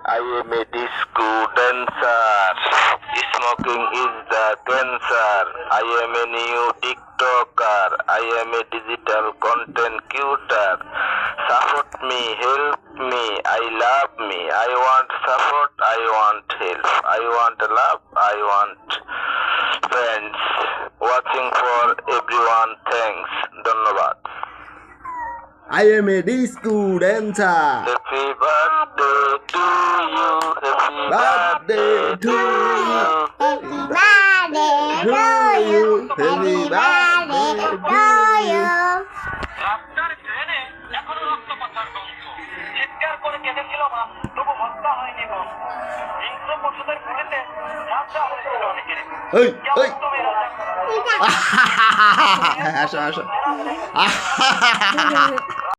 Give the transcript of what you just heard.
I am a disco dancer. Smoking is the cancer. I am a new TikToker. I am a digital content cuter. Support me, help me. I love me. I want support. I want help. I want love. I want friends. Watching for everyone. Thanks. ধন্যবাদ। I am a disco dancer. Happy birthday to you. Happy Birthday to you. Happy birthday to you. Happy birthday to you. রাস্তার ট্রেনে এখনো রক্তপাতার গন্ধ চিৎকার করে কেঁদেছিল মা তবু হত্যা হয়নি মন হিংস্র পশুদের গুলিতে ঝাঁঝা হয়েছিল অনেকের এই কেমন এই তুমি রাজা আসো আসো